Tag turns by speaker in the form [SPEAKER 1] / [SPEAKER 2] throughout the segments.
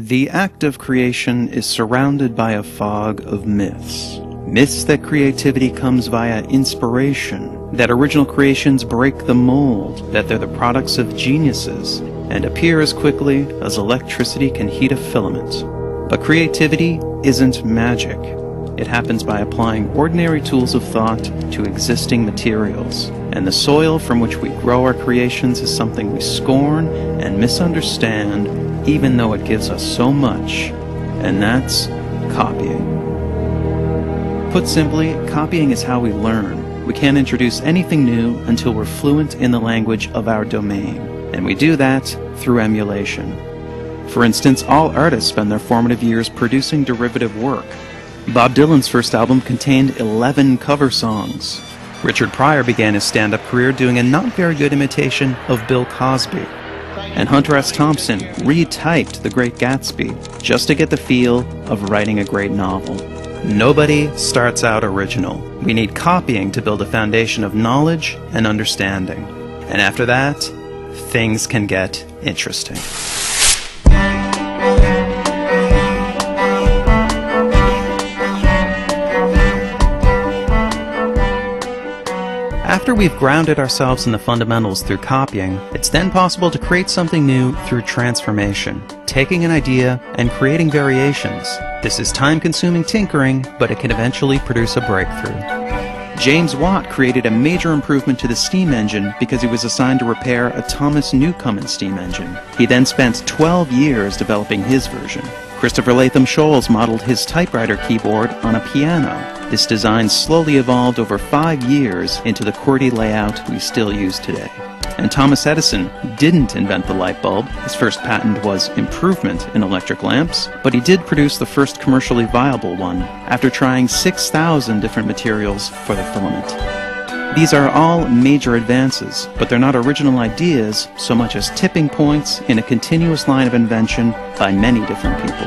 [SPEAKER 1] The act of creation is surrounded by a fog of myths. Myths that creativity comes via inspiration, that original creations break the mold, that they're the products of geniuses, and appear as quickly as electricity can heat a filament. But creativity isn't magic. It happens by applying ordinary tools of thought to existing materials. And the soil from which we grow our creations is something we scorn and misunderstand, even though it gives us so much. And that's copying. Put simply, copying is how we learn. We can't introduce anything new until we're fluent in the language of our domain. And we do that through emulation. For instance, all artists spend their formative years producing derivative work. Bob Dylan's first album contained 11 cover songs. Richard Pryor began his stand-up career doing a not very good imitation of Bill Cosby. And Hunter S. Thompson retyped The Great Gatsby just to get the feel of writing a great novel. Nobody starts out original. We need copying to build a foundation of knowledge and understanding. And after that, things can get interesting. After we've grounded ourselves in the fundamentals through copying, it's then possible to create something new through transformation, taking an idea and creating variations. This is time-consuming tinkering, but it can eventually produce a breakthrough. James Watt created a major improvement to the steam engine because he was assigned to repair a Thomas Newcomen steam engine. He then spent 12 years developing his version. Christopher Latham Scholes modeled his typewriter keyboard on a piano. This design slowly evolved over 5 years into the QWERTY layout we still use today. And Thomas Edison didn't invent the light bulb. His first patent was improvement in electric lamps, but he did produce the first commercially viable one after trying 6,000 different materials for the filament. These are all major advances, but they're not original ideas so much as tipping points in a continuous line of invention by many different people.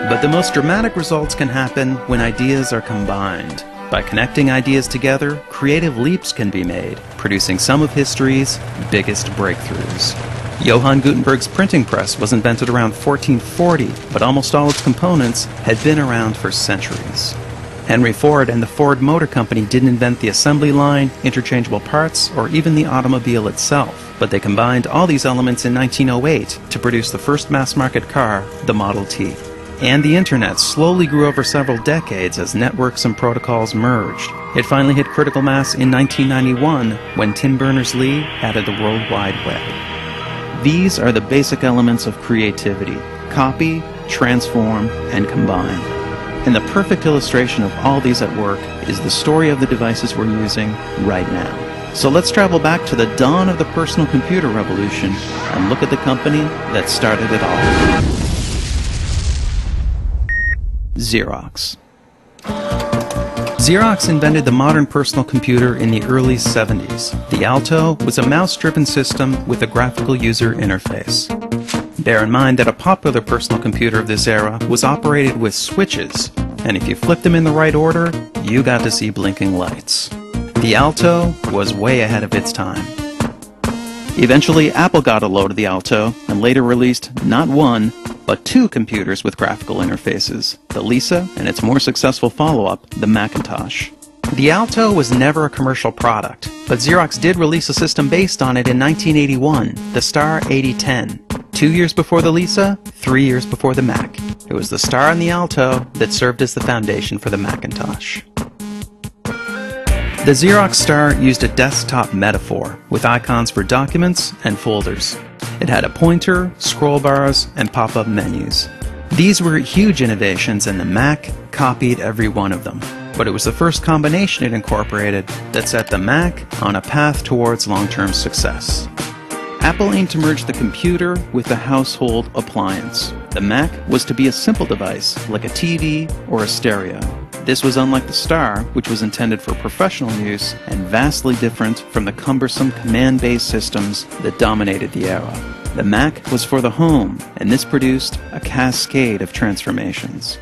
[SPEAKER 1] But the most dramatic results can happen when ideas are combined. By connecting ideas together, creative leaps can be made, producing some of history's biggest breakthroughs. Johann Gutenberg's printing press was invented around 1440, but almost all its components had been around for centuries. Henry Ford and the Ford Motor Company didn't invent the assembly line, interchangeable parts, or even the automobile itself, but they combined all these elements in 1908 to produce the first mass-market car, the Model T. And the internet slowly grew over several decades as networks and protocols merged. It finally hit critical mass in 1991 when Tim Berners-Lee added the World Wide Web. These are the basic elements of creativity: copy, transform, and combine. And the perfect illustration of all these at work is the story of the devices we're using right now. So let's travel back to the dawn of the personal computer revolution and look at the company that started it all. Xerox. Xerox invented the modern personal computer in the early 70s. The Alto was a mouse-driven system with a graphical user interface. Bear in mind that a popular personal computer of this era was operated with switches, and if you flipped them in the right order, you got to see blinking lights. The Alto was way ahead of its time. Eventually, Apple got a load of the Alto and later released not one, but 2 computers with graphical interfaces, the Lisa and its more successful follow-up, the Macintosh. The Alto was never a commercial product, but Xerox did release a system based on it in 1981, the Star 8010. 2 years before the Lisa, 3 years before the Mac. It was the Star and the Alto that served as the foundation for the Macintosh. The Xerox Star used a desktop metaphor with icons for documents and folders. It had a pointer, scroll bars, and pop-up menus. These were huge innovations, and the Mac copied every one of them. But it was the first combination it incorporated that set the Mac on a path towards long-term success. Apple aimed to merge the computer with the household appliance. The Mac was to be a simple device, like a TV or a stereo. This was unlike the Star, which was intended for professional use and vastly different from the cumbersome command-based systems that dominated the era. The Mac was for the home, and this produced a cascade of transformations.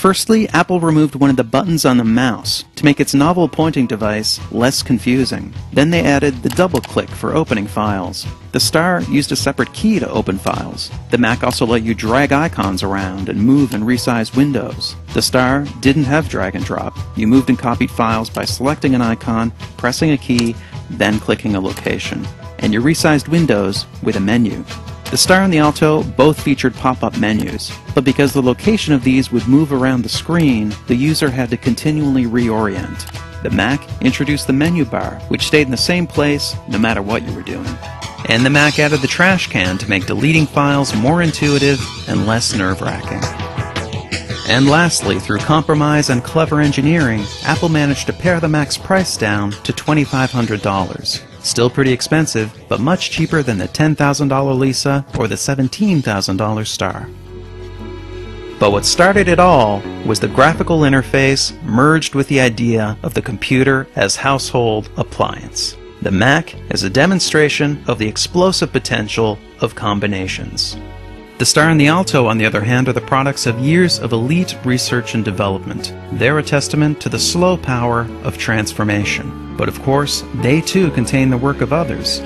[SPEAKER 1] Firstly, Apple removed one of the buttons on the mouse to make its novel pointing device less confusing. Then they added the double click for opening files. The Star used a separate key to open files. The Mac also let you drag icons around and move and resize windows. The Star didn't have drag and drop. You moved and copied files by selecting an icon, pressing a key, then clicking a location. And you resized windows with a menu. The Star and the Alto both featured pop-up menus, but because the location of these would move around the screen, the user had to continually reorient. The Mac introduced the menu bar, which stayed in the same place no matter what you were doing. And the Mac added the trash can to make deleting files more intuitive and less nerve-wracking. And lastly, through compromise and clever engineering, Apple managed to pare the Mac's price down to $2,500. Still pretty expensive, but much cheaper than the $10,000 Lisa or the $17,000 Star. But what started it all was the graphical interface merged with the idea of the computer as household appliance. The Mac is a demonstration of the explosive potential of combinations. The Star and the Alto, on the other hand, are the products of years of elite research and development. They're a testament to the slow power of transformation. But of course, they too contain the work of others.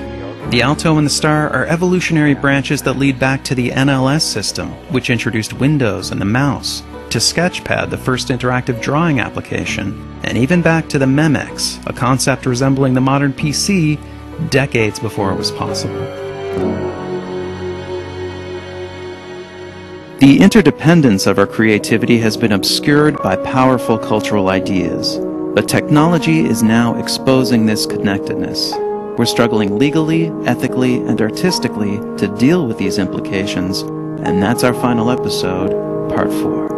[SPEAKER 1] The Alto and the Star are evolutionary branches that lead back to the NLS system, which introduced Windows and the mouse, to Sketchpad, the first interactive drawing application, and even back to the Memex, a concept resembling the modern PC decades before it was possible. The interdependence of our creativity has been obscured by powerful cultural ideas, but technology is now exposing this connectedness. We're struggling legally, ethically, and artistically to deal with these implications, and that's our final episode, Part 4.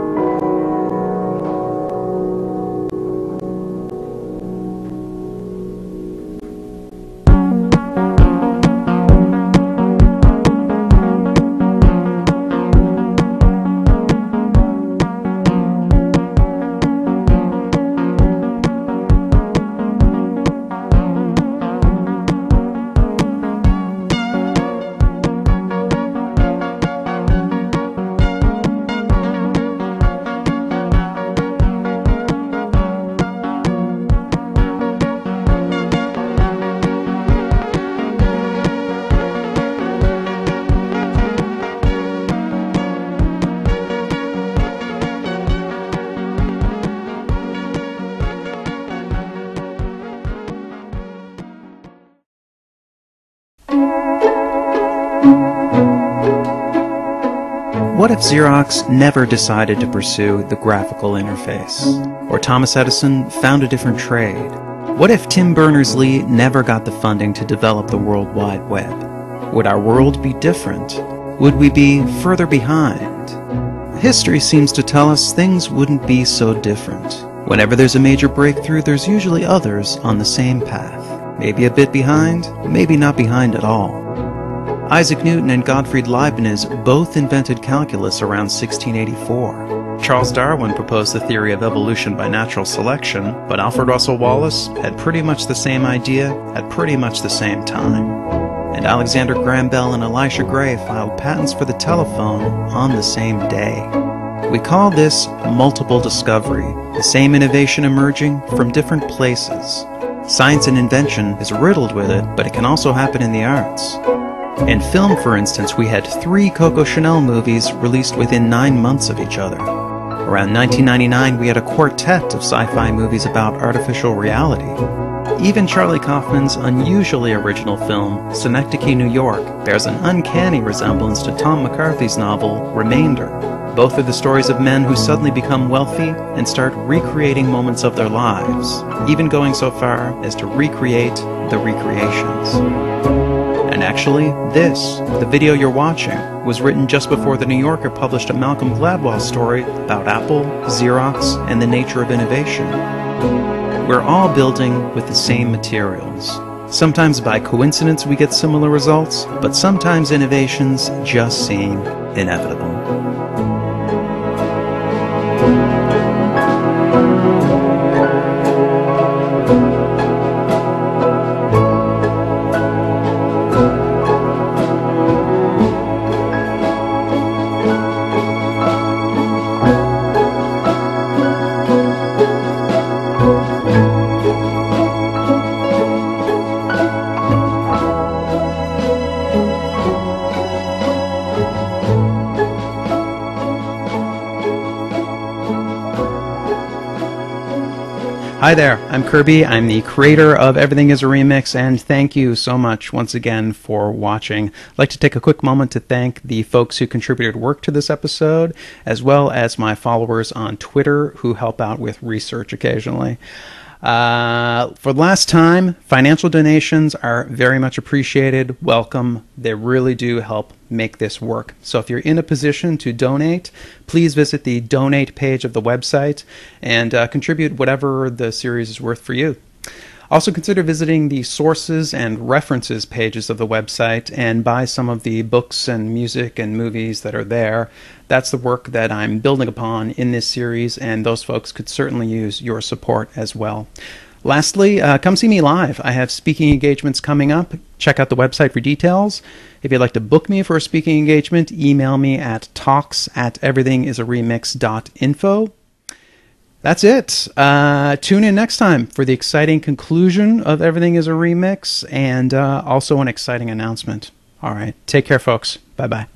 [SPEAKER 1] What if Xerox never decided to pursue the graphical interface? Or Thomas Edison found a different trade? What if Tim Berners-Lee never got the funding to develop the World Wide Web? Would our world be different? Would we be further behind? History seems to tell us things wouldn't be so different. Whenever there's a major breakthrough, there's usually others on the same path. Maybe a bit behind, maybe not behind at all. Isaac Newton and Gottfried Leibniz both invented calculus around 1684. Charles Darwin proposed the theory of evolution by natural selection, but Alfred Russel Wallace had pretty much the same idea at pretty much the same time. And Alexander Graham Bell and Elisha Gray filed patents for the telephone on the same day. We call this multiple discovery, the same innovation emerging from different places. Science and invention is riddled with it, but it can also happen in the arts. In film, for instance, we had 3 Coco Chanel movies released within 9 months of each other. Around 1999, we had a quartet of sci-fi movies about artificial reality. Even Charlie Kaufman's unusually original film, Synecdoche, New York, bears an uncanny resemblance to Tom McCarthy's novel, Remainder. Both are the stories of men who suddenly become wealthy and start recreating moments of their lives, even going so far as to recreate the recreations. And actually, the video you're watching, was written just before The New Yorker published a Malcolm Gladwell story about Apple, Xerox, and the nature of innovation. We're all building with the same materials. Sometimes by coincidence we get similar results, but sometimes innovations just seem inevitable. Hi there, I'm Kirby. I'm the creator of Everything is a Remix, and thank you so much once again for watching. I'd like to take a quick moment to thank the folks who contributed work to this episode, as well as my followers on Twitter who help out with research occasionally. For the last time, financial donations are very much appreciated. Welcome. They really do help make this work. So if you're in a position to donate, please visit the donate page of the website and contribute whatever the series is worth for you. Also consider visiting the sources and references pages of the website and buy some of the books and music and movies that are there. That's the work that I'm building upon in this series, and those folks could certainly use your support as well. Lastly, come see me live. I have speaking engagements coming up. Check out the website for details. If you'd like to book me for a speaking engagement, email me at talks@everythingisaremix.info. That's it. Tune in next time for the exciting conclusion of Everything is a Remix and also an exciting announcement. All right. Take care, folks. Bye-bye.